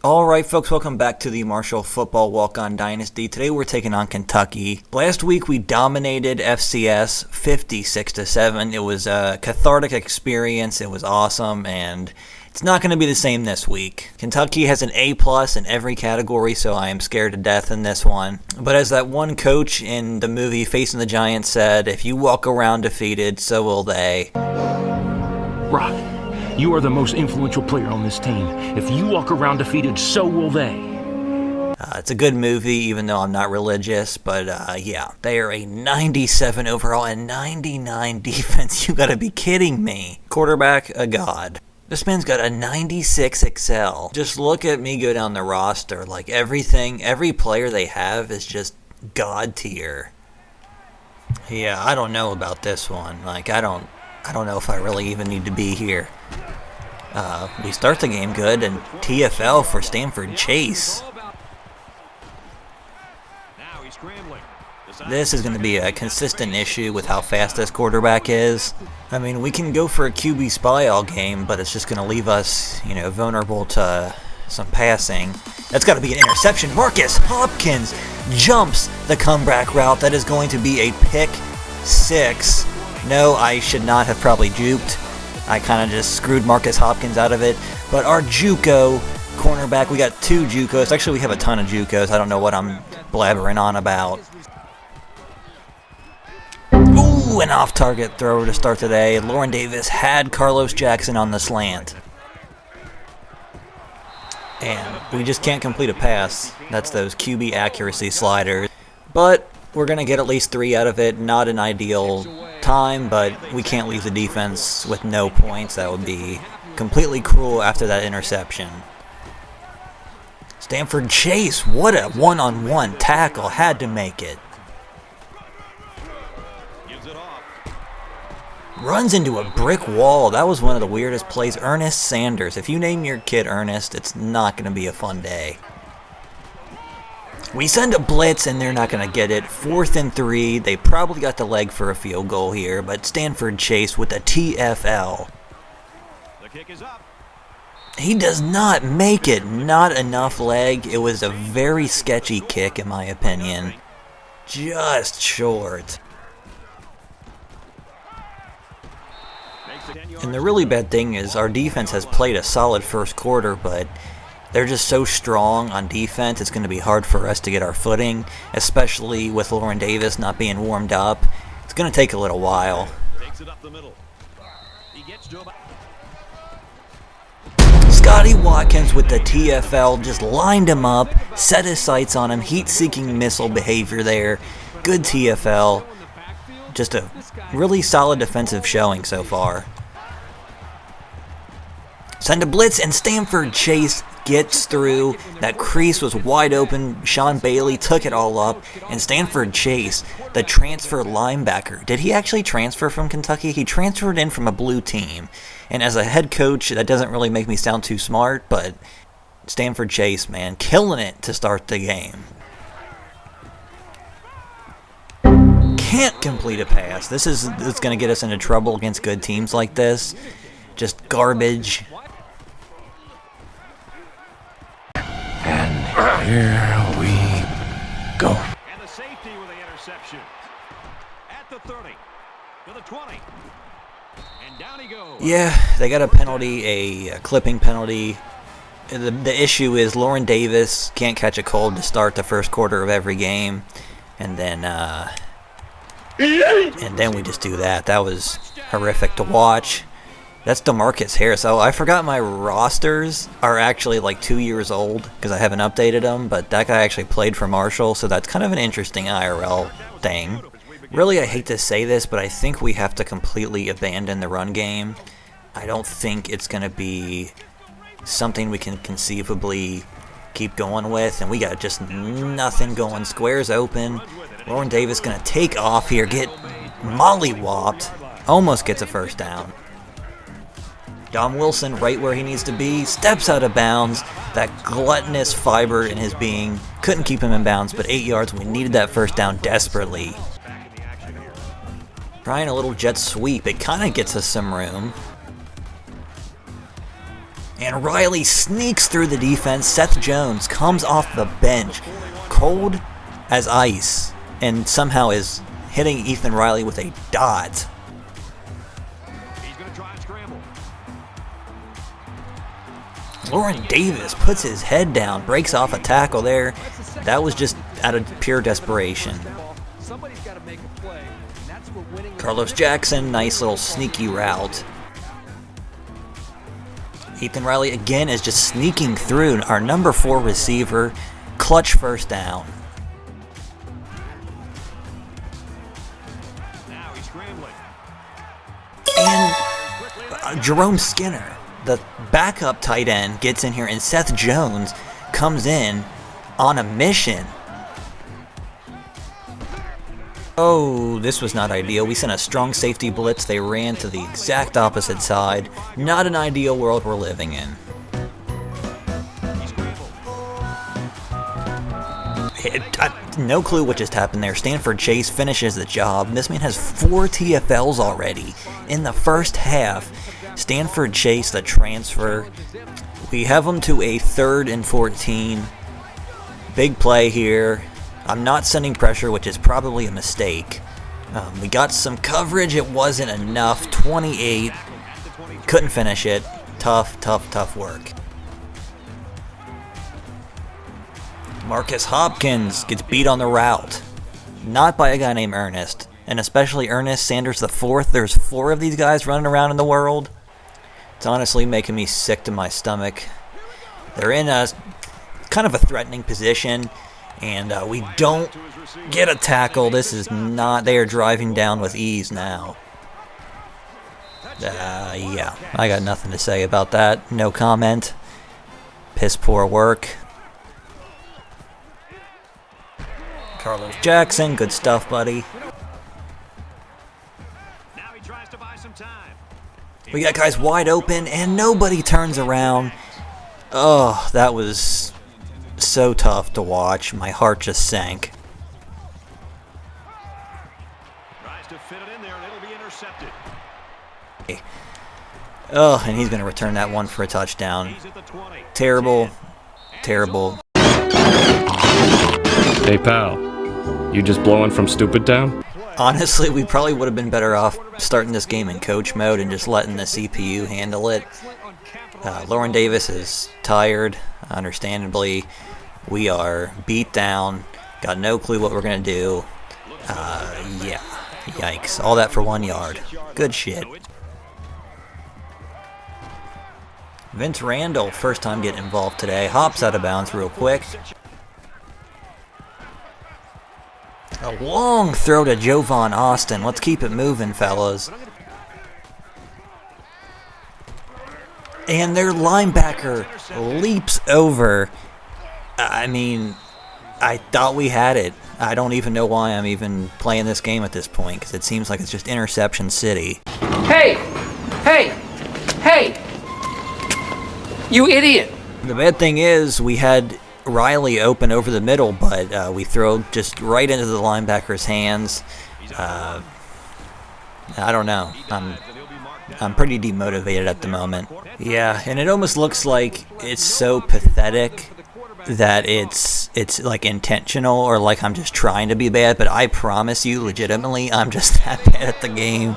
Alright folks, welcome back to the Marshall Football Walk-On Dynasty. Today we're taking on Kentucky. Last week we dominated FCS 56-7. It was a cathartic experience, it was awesome, and it's not going to be the same this week. Kentucky has an A+ in every category, so I am scared to death in this one. But as that one coach in the movie Facing the Giants said, if you walk around defeated, so will they. Rock, you are the most influential player on this team. If you walk around defeated, so will they. It's a good movie, even though I'm not religious, but yeah. They are a 97 overall and 99 defense. You gotta be kidding me. Quarterback, a god. This man's got a 96 Excel. Just look at me go down the roster. Like everything, every player they have is just god tier. Yeah, I don't know about this one. Like, I don't know if I really even need to be here. We start the game good, and TFL for Stanford Chase. This is going to be a consistent issue with how fast this quarterback is. I mean, we can go for a QB spy all game, but it's just going to leave us, vulnerable to some passing. That's got to be an interception. Marcus Hopkins jumps the comeback route. That is going to be a pick 6. No, I should not have probably juked. I kind of just screwed Marcus Hopkins out of it. But our JUCO cornerback, we got 2 JUCOs. Actually, we have a ton of JUCOs. I don't know what I'm blabbering on about. Ooh, an off-target throw to start today. Lauren Davis had Carlos Jackson on the slant. And we just can't complete a pass. That's those QB accuracy sliders. But we're going to get at least 3 out of it. Not an ideal time, but we can't leave the defense with no points. That would be completely cruel after that interception. Stanford Chase, what a one-on-one tackle. Had to make it. Runs into a brick wall. That was one of the weirdest plays. Ernest Sanders. If you name your kid Ernest, it's not going to be a fun day. We send a blitz, and they're not going to get it. 4th and 3. They probably got the leg for a field goal here, but Stanford Chase with a TFL. The kick is up. He does not make it. Not enough leg. It was a very sketchy kick, in my opinion. Just short. And the really bad thing is our defense has played a solid first quarter, but they're just so strong on defense, it's going to be hard for us to get our footing, especially with Lauren Davis not being warmed up. It's going to take a little while. Scotty Watkins with the TFL just lined him up, set his sights on him, heat-seeking missile behavior there. Good TFL. Just a really solid defensive showing so far. Send a blitz, and Stanford Chase gets through. That crease was wide open. Sean Bailey took it all up. And Stanford Chase, the transfer linebacker. Did he actually transfer from Kentucky? He transferred in from a blue team. And as a head coach, that doesn't really make me sound too smart, but Stanford Chase, man, killing it to start the game. Can't complete a pass. This is going to get us into trouble against good teams like this. Just garbage. And here we go. And the safety with the interception. At the 30. To the 20. And down he goes. Yeah, they got a penalty, a clipping penalty. The issue is Lauren Davis can't catch a cold to start the first quarter of every game. And then we just do that. That was horrific to watch. That's DeMarcus Harris. Oh, I forgot my rosters are actually like 2 years old because I haven't updated them, but that guy actually played for Marshall, so that's kind of an interesting IRL thing. Really, I hate to say this, but I think we have to completely abandon the run game. I don't think it's going to be something we can conceivably keep going with, and we got just nothing going. Squares open. Lauren Davis going to take off here, get mollywopped, almost gets a first down. Dom Wilson right where he needs to be, steps out of bounds. That gluttonous fiber in his being couldn't keep him in bounds, but 8 yards. We needed that first down desperately. Trying a little jet sweep. It kind of gets us some room. And Riley sneaks through the defense. Seth Jones comes off the bench, cold as ice, and somehow is hitting Ethan Riley with a dot. He's going to try and scramble. Lauren Davis puts his head down, breaks off a tackle there. That was just out of pure desperation. Carlos Jackson, nice little sneaky route. Ethan Riley again is just sneaking through. Our number 4 receiver, clutch first down. Now he's scrambling. And Jerome Skinner, the backup tight end, gets in here, and Seth Jones comes in on a mission. Oh, this was not ideal. We sent a strong safety blitz. They ran to the exact opposite side. Not an ideal world we're living in. No clue what just happened there. Stanford Chase finishes the job. This man has 4 TFLs already in the first half. Stanford Chase, the transfer. We have him to a 3rd and 14. Big play here. I'm not sending pressure, which is probably a mistake. We got some coverage. It wasn't enough. 28. Couldn't finish it. Tough work. Marcus Hopkins gets beat on the route. Not by a guy named Ernest. And especially Ernest Sanders IV. There's 4 of these guys running around in the world. It's honestly making me sick to my stomach. They're in a kind of a threatening position. And we don't get a tackle. This is not... They are driving down with ease now. Yeah, I got nothing to say about that. No comment. Piss poor work. Carlos Jackson, good stuff, buddy. Now he tries to buy some time. We got guys wide open, and nobody turns around. Oh, that was so tough to watch. My heart just sank. Tries to fit it in there, and it'll be intercepted. Oh, and he's going to return that one for a touchdown. He's at the 20. Terrible. Hey pal, you just blowing from Stupid Town? Honestly, we probably would have been better off starting this game in coach mode and just letting the CPU handle it. Lauren Davis is tired, understandably. We are beat down, got no clue what we're going to do. Yeah, yikes. All that for 1 yard. Good shit. Vince Randall, first time getting involved today, hops out of bounds real quick. A long throw to Jovan Austin. Let's keep it moving, fellas. And their linebacker leaps over. I mean, I thought we had it. I don't even know why I'm even playing this game at this point, because it seems like it's just interception city. Hey! You idiot! The bad thing is we had Riley open over the middle, but we throw just right into the linebacker's hands. I don't know. I'm pretty demotivated at the moment. Yeah, and it almost looks like it's so pathetic that it's like intentional, or like I'm just trying to be bad, but I promise you, legitimately, I'm just that bad at the game.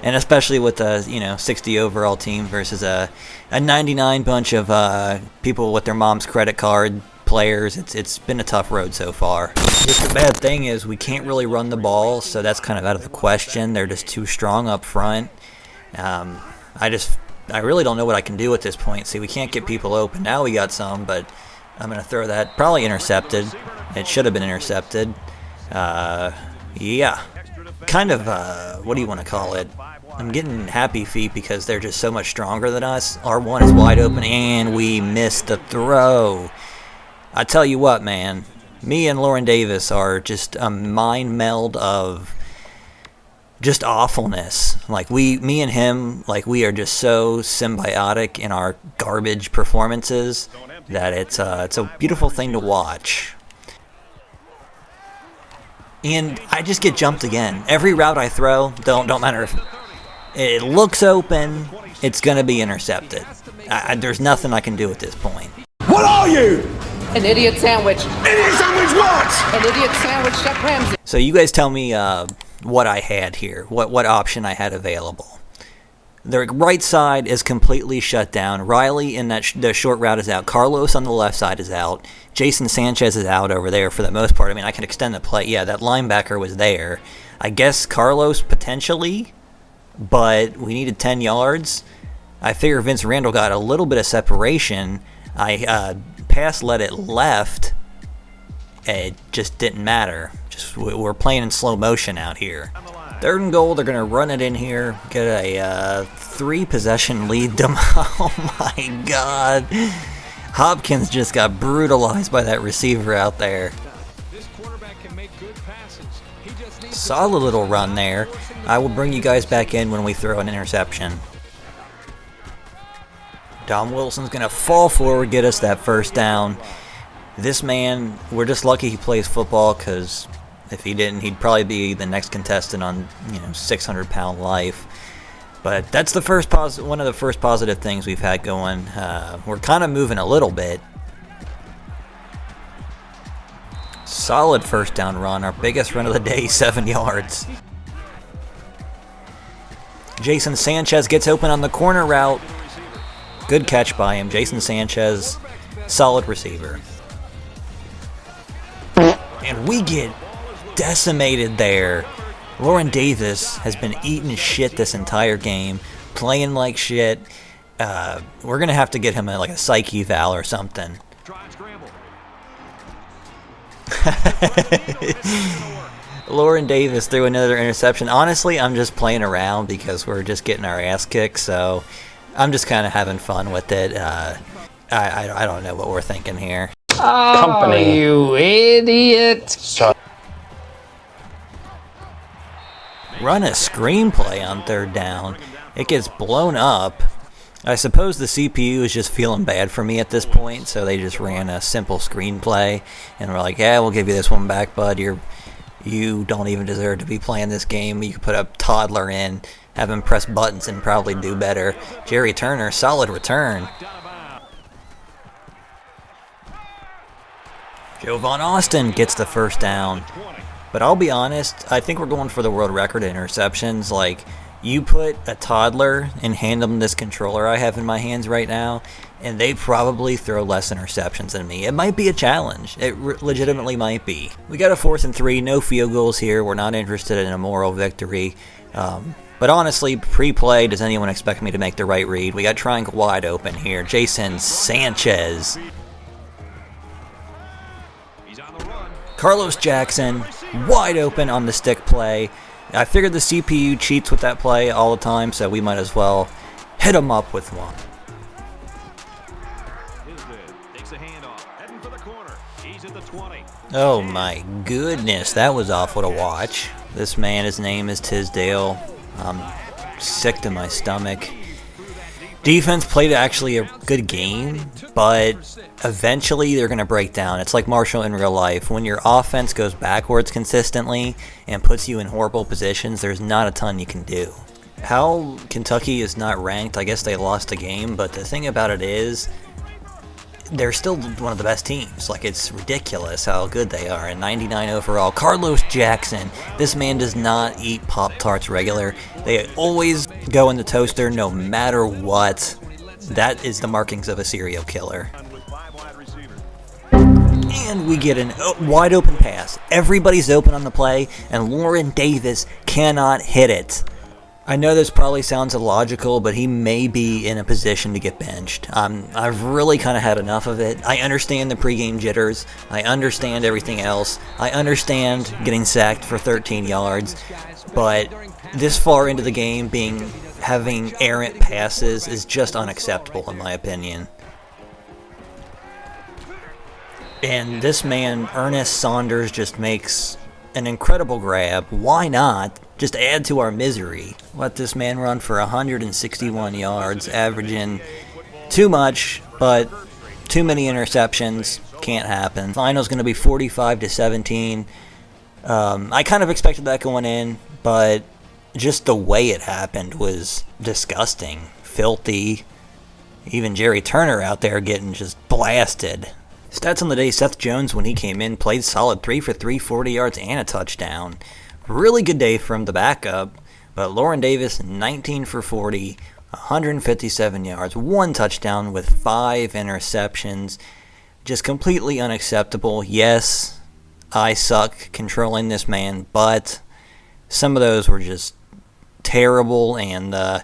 And especially with a 60 overall team versus a 99 bunch of people with their mom's credit card players, it's been a tough road so far. Just the bad thing is we can't really run the ball, so that's kind of out of the question. They're just too strong up front. I really don't know what I can do at this point. See, we can't get people open. Now we got some, but I'm going to throw that. Probably intercepted. It should have been intercepted. Yeah. Kind of, what do you want to call it? I'm getting happy feet because they're just so much stronger than us. R1 is wide open, and we missed the throw. I tell you what, man. Me and Lauren Davis are just a mind meld of just awfulness. Like, me and him, like, we are just so symbiotic in our garbage performances that it's a beautiful thing to watch. And I just get jumped again. Every route I throw, don't matter if It looks open. It's going to be intercepted. There's nothing I can do at this point. What are you? An idiot sandwich. Idiot sandwich what? An idiot sandwich, Chef Ramsay. So you guys tell me what I had here, what option I had available. The right side is completely shut down. Riley in the short route is out. Carlos on the left side is out. Jason Sanchez is out over there for the most part. I mean, I can extend the play. Yeah, that linebacker was there. I guess Carlos potentially, but we needed 10 yards. I figure Vince Randall got a little bit of separation. I pass led it left. It just didn't matter. We're playing in slow motion out here. 3rd and goal, they're going to run it in here, get a 3-possession lead. Oh my God. Hopkins just got brutalized by that receiver out there. Solid little run there. I will bring you guys back in when we throw an interception. Dom Wilson's going to fall forward, get us that first down. This man, we're just lucky he plays football, because if he didn't, he'd probably be the next contestant on 600-pound life. But that's the first one of the first positive things we've had going. We're kind of moving a little bit. Solid first down run, our biggest run of the day, 7 yards. Jason Sanchez gets open on the corner route. Good catch by him. Jason Sanchez, solid receiver. And we get decimated there. Lauren Davis has been eating shit this entire game, playing like shit. We're going to have to get him a psych eval or something. Lauren Davis threw another interception. Honestly, I'm just playing around because we're just getting our ass kicked, so I'm just kind of having fun with it. I don't know what we're thinking here. Oh, you idiot. Run a screenplay on 3rd down. It gets blown up. I suppose the CPU is just feeling bad for me at this point, so they just ran a simple screenplay, and we're like, yeah, we'll give you this one back, bud. You don't even deserve to be playing this game. You could put a toddler in, have him press buttons, and probably do better. Jerry Turner, solid return. Jovan Austin gets the first down. But I'll be honest, I think we're going for the world record in interceptions. Like, you put a toddler and hand them this controller I have in my hands right now, and they probably throw less interceptions than me. It might be a challenge. It legitimately might be. We got a 4th and 3, no field goals here. We're not interested in a moral victory. But honestly, pre-play, does anyone expect me to make the right read? We got triangle wide open here. Jason Sanchez. Carlos Jackson, wide open on the stick play. I figured the CPU cheats with that play all the time, so we might as well hit him up with one. Oh my goodness, that was awful to watch. This man, his name is Tisdale. I'm sick to my stomach. Defense played actually a good game, but eventually they're going to break down. It's like Marshall in real life. When your offense goes backwards consistently and puts you in horrible positions, there's not a ton you can do. How Kentucky is not ranked, I guess they lost a game, but the thing about it is they're still one of the best teams. Like, it's ridiculous how good they are. And 99 overall. Carlos Jackson. This man does not eat Pop-Tarts regular. They always go in the toaster no matter what. That is the markings of a serial killer. And we get a wide open pass. Everybody's open on the play, and Lauren Davis cannot hit it. I know this probably sounds illogical, but he may be in a position to get benched. I've really kind of had enough of it. I understand the pregame jitters. I understand everything else. I understand getting sacked for 13 yards. But this far into the game, having errant passes is just unacceptable in my opinion. And this man, Ernest Saunders, just makes an incredible grab. Why not? Just add to our misery. Let this man run for 161 yards, averaging too much, but too many interceptions. Can't happen. Final's going to be 45-17. I kind of expected that going in, but just the way it happened was disgusting, filthy. Even Jerry Turner out there getting just blasted. Stats on the day, Seth Jones, when he came in, played solid 3 for 3, 40 yards and a touchdown. Really good day from the backup. But Lauren Davis, 19 for 40, 157 yards, 1 touchdown with 5 interceptions. Just completely unacceptable. Yes, I suck controlling this man, but some of those were just terrible, and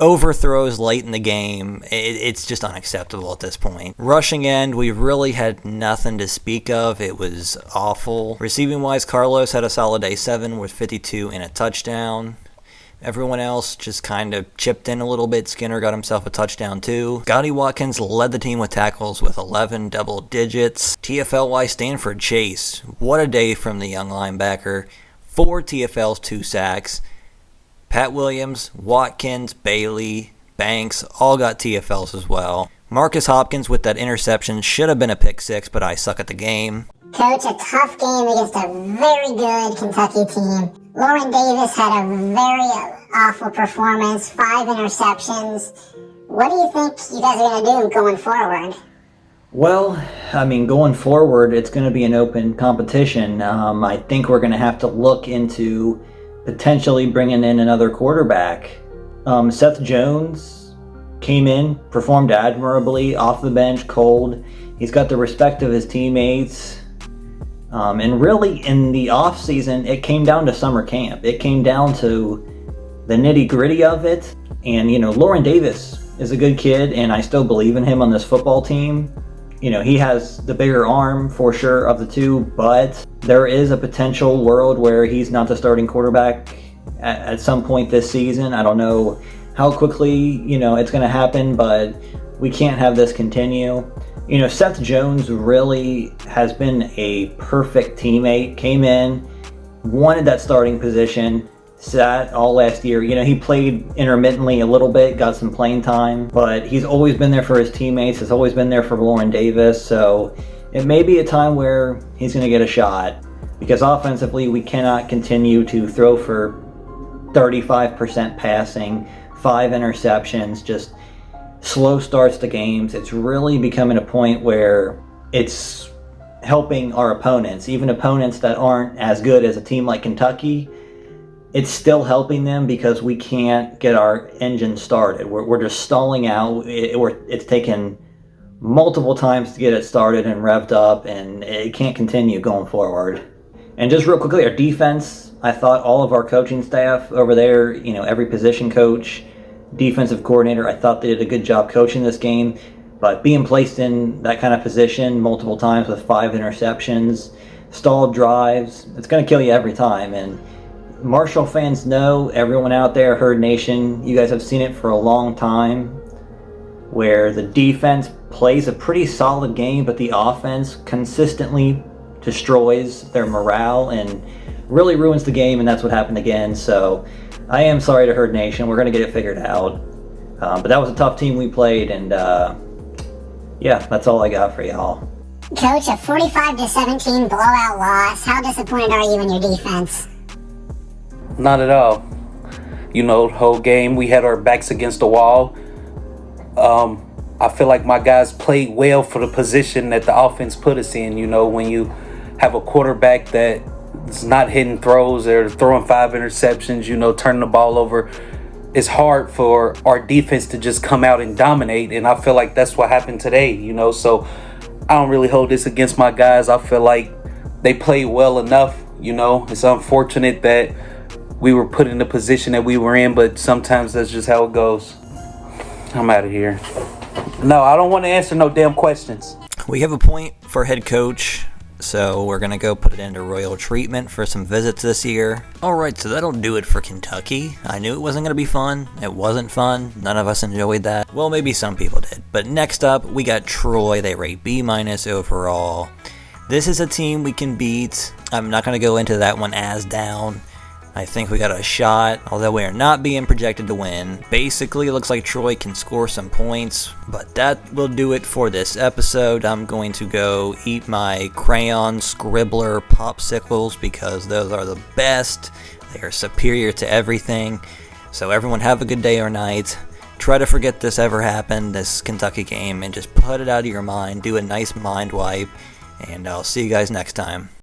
overthrows late in the game, it's just unacceptable at this point. Rushing end, we really had nothing to speak of. It was awful. Receiving wise, Carlos had a solid day, 7 with 52 and a touchdown. Everyone else just kind of chipped in a little bit. Skinner got himself a touchdown too. Scotty Watkins led the team with tackles with 11 double digits. TFL-wise, Stanford Chase. What a day from the young linebacker. 4 TFLs, 2 sacks. Pat Williams, Watkins, Bailey, Banks, all got TFLs as well. Marcus Hopkins with that interception should have been a pick 6, but I suck at the game. Coach, a tough game against a very good Kentucky team. Lauren Davis had a very awful performance, 5 interceptions. What do you think you guys are going to do going forward? Well, I mean, going forward, it's going to be an open competition. I think we're going to have to look into potentially bringing in another quarterback. Seth Jones came in, performed admirably, off the bench, cold. He's got the respect of his teammates. And really, in the offseason, it came down to summer camp. It came down to the nitty-gritty of it. And, Lauren Davis is a good kid, and I still believe in him on this football team. He has the bigger arm for sure of the two, but there is a potential world where he's not the starting quarterback at some point this season. I don't know how quickly, it's going to happen, but we can't have this continue. Seth Jones really has been a perfect teammate. Came in, wanted that starting position, sat all last year. He played intermittently a little bit, got some playing time, but he's always been there for his teammates, has always been there for Lauren Davis, so it may be a time where he's going to get a shot, because offensively we cannot continue to throw for 35% passing, 5 interceptions, just slow starts to games. It's really becoming a point where it's helping our opponents, even opponents that aren't as good as a team like Kentucky. It's still helping them because we can't get our engine started. We're just stalling out. It's taken multiple times to get it started and revved up, and it can't continue going forward. And just real quickly, our defense, I thought all of our coaching staff over there, every position coach, defensive coordinator, I thought they did a good job coaching this game. But being placed in that kind of position multiple times with 5 interceptions, stalled drives, it's going to kill you every time. And Marshall fans know, everyone out there, Herd Nation, you guys have seen it for a long time, where the defense plays a pretty solid game, but the offense consistently destroys their morale and really ruins the game, and that's what happened again. So I am sorry to Herd Nation. We're going to get it figured out. But that was a tough team we played, and yeah, that's all I got for y'all. Coach, a 45-17 blowout loss. How disappointed are you in your defense? Not at all. The whole game we had our backs against the wall. I feel like my guys played well for the position that the offense put us in. When you have a quarterback that is not hitting throws or throwing 5 interceptions, turning the ball over, it's hard for our defense to just come out and dominate. And I feel like that's what happened today, so I don't really hold this against my guys. I feel like they played well enough. It's unfortunate that we were put in the position that we were in, but sometimes that's just how it goes. I'm out of here. No, I don't want to answer no damn questions. We have a point for head coach, so we're going to go put it into royal treatment for some visits this year. Alright, so that'll do it for Kentucky. I knew it wasn't going to be fun. It wasn't fun. None of us enjoyed that. Well, maybe some people did. But next up, we got Troy. They rate B- overall. This is a team we can beat. I'm not going to go into that one as down. I think we got a shot, although we are not being projected to win. Basically, it looks like Troy can score some points, but that will do it for this episode. I'm going to go eat my crayon scribbler popsicles because those are the best. They are superior to everything. So everyone have a good day or night. Try to forget this ever happened, this Kentucky game, and just put it out of your mind. Do a nice mind wipe, and I'll see you guys next time.